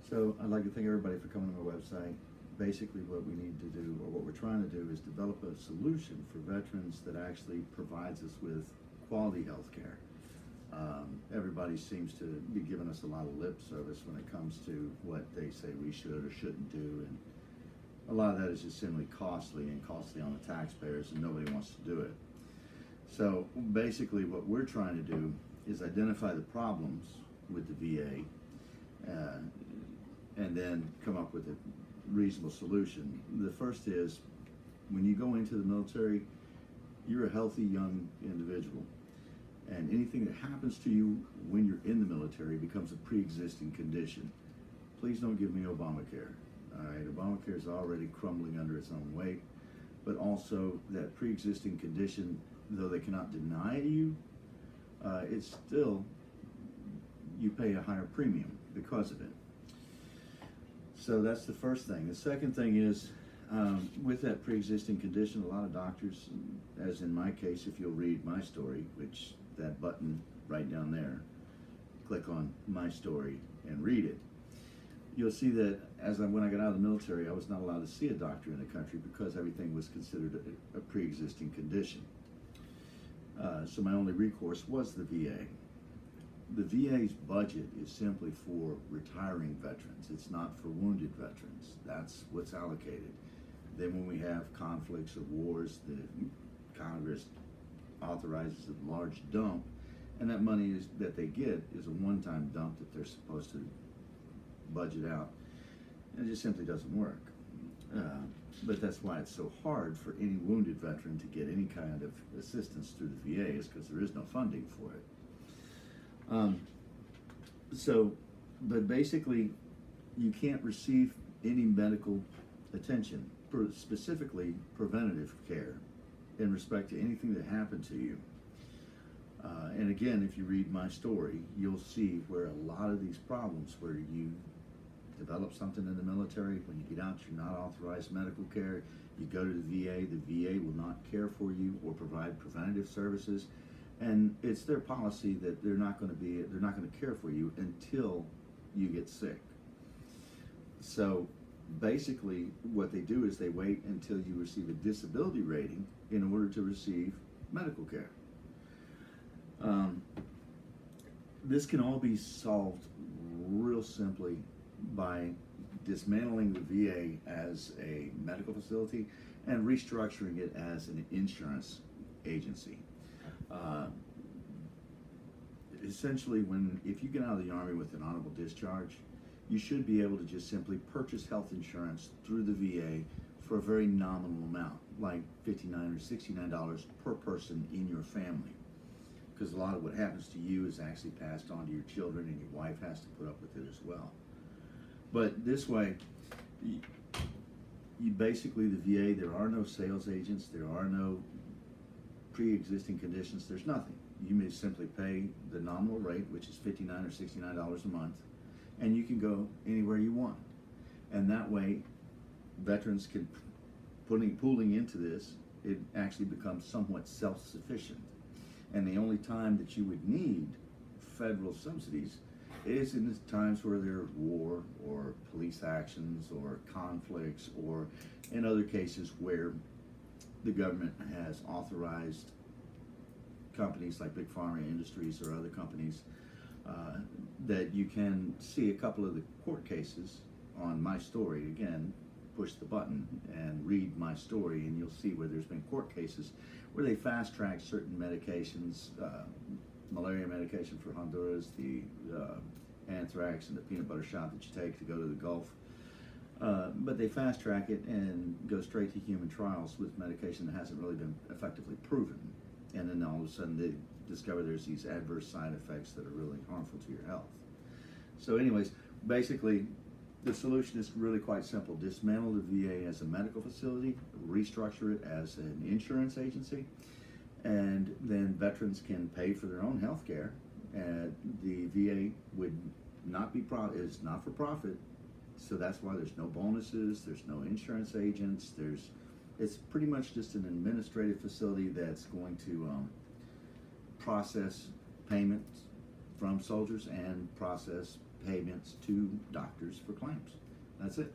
So I'd like to thank everybody for coming to my website. Basically what we need to do, or what we're trying to do, is develop a solution for veterans that actually provides us with quality health care. Everybody seems to be giving us a lot of lip service when it comes to what they say we should or shouldn't do, and a lot of that is just simply costly on the taxpayers, and nobody wants to do it. So basically what we're trying to do is identify the problems with the VA, and then come up with a reasonable solution. The first is, when you go into the military, you're a healthy young individual, and anything that happens to you when you're in the military becomes a pre-existing condition. Please don't give me Obamacare. All right, Obamacare is already crumbling under its own weight, but also that pre-existing condition, though they cannot deny you, it's still, you pay a higher premium because of it. So that's the first thing. The second thing is, with that pre-existing condition, a lot of doctors, as in my case, if you'll read my story, which that button right down there, click on my story and read it, you'll see that when I got out of the military, I was not allowed to see a doctor in the country because everything was considered a pre-existing condition. So my only recourse was the VA. The VA's budget is simply for retiring veterans. It's not for wounded veterans. That's what's allocated. Then when we have conflicts or wars, the Congress authorizes a large dump, and that money that they get is a one-time dump that they're supposed to budget out. And it just simply doesn't work. But that's why it's so hard for any wounded veteran to get any kind of assistance through the VA, is because there is no funding for it. But basically, you can't receive any medical attention, specifically preventative care, in respect to anything that happened to you. And again, if you read my story, you'll see where a lot of these problems, where you develop something in the military, when you get out, you're not authorized medical care, you go to the VA will not care for you or provide preventative services. And it's their policy that they're not going to care for you until you get sick. So basically what they do is they wait until you receive a disability rating in order to receive medical care. This can all be solved real simply by dismantling the VA as a medical facility and restructuring it as an insurance agency. Essentially, if you get out of the Army with an honorable discharge, you should be able to just simply purchase health insurance through the VA for a very nominal amount, like $59 or $69 per person in your family. Because a lot of what happens to you is actually passed on to your children, and your wife has to put up with it as well. But this way, you basically, the VA, there are no sales agents, there are no pre-existing conditions, there's nothing. You may simply pay the nominal rate, which is $59 or $69 a month, and you can go anywhere you want. And that way, veterans can, pooling into this, it actually becomes somewhat self-sufficient. And the only time that you would need federal subsidies is in the times where there's war or police actions or conflicts, or in other cases where the government has authorized companies like Big Pharma Industries or other companies, that you can see a couple of the court cases on my story. Again, push the button and read my story, and you'll see where there's been court cases where they fast-track certain medications, malaria medication for Honduras, the anthrax and the peanut butter shot that you take to go to the Gulf. But they fast-track it and go straight to human trials with medication that hasn't really been effectively proven. And then all of a sudden they discover there's these adverse side effects that are really harmful to your health. So anyways, basically, the solution is really quite simple. Dismantle the VA as a medical facility, restructure it as an insurance agency, and then veterans can pay for their own health care. And the VA would not be is not for profit, so that's why there's no bonuses, there's no insurance agents, it's pretty much just an administrative facility that's going to process payments from soldiers and process payments to doctors for claims. That's it.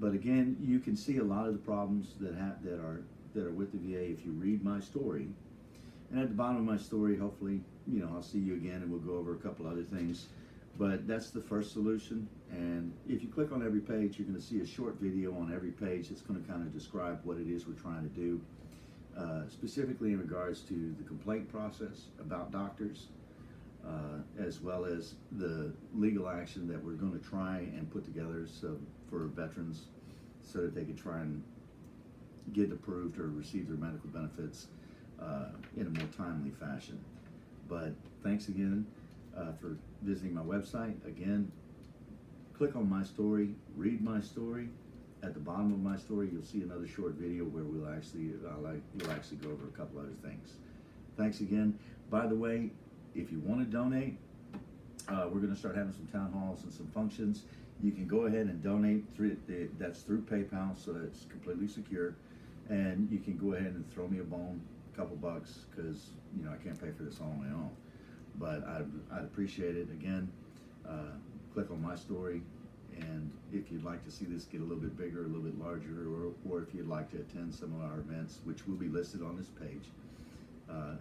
But again, you can see a lot of the problems that are with the VA if you read my story. And at the bottom of my story, hopefully, I'll see you again and we'll go over a couple other things. But that's the first solution. And if you click on every page, you're going to see a short video on every page that's going to kind of describe what it is we're trying to do, specifically in regards to the complaint process about doctors, as well as the legal action that we're going to try and put together for veterans so that they can try and get approved or receive their medical benefits in a more timely fashion. But thanks again for visiting my website. Again, click on my story, read my story. At the bottom of my story, you'll see another short video where we'll actually go over a couple other things. Thanks again. By the way, if you want to donate, we're going to start having some town halls and some functions. You can go ahead and donate that's through PayPal, so it's completely secure. And you can go ahead and throw me a bone, a couple bucks, because I can't pay for this all on my own. But I'd appreciate it. Again, click on my story, and if you'd like to see this get a little bit bigger, a little bit larger, or if you'd like to attend some of our events, which will be listed on this page,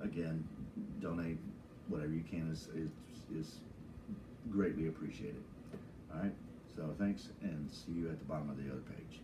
again, donate whatever you can is greatly appreciated. All right, so thanks, and see you at the bottom of the other page.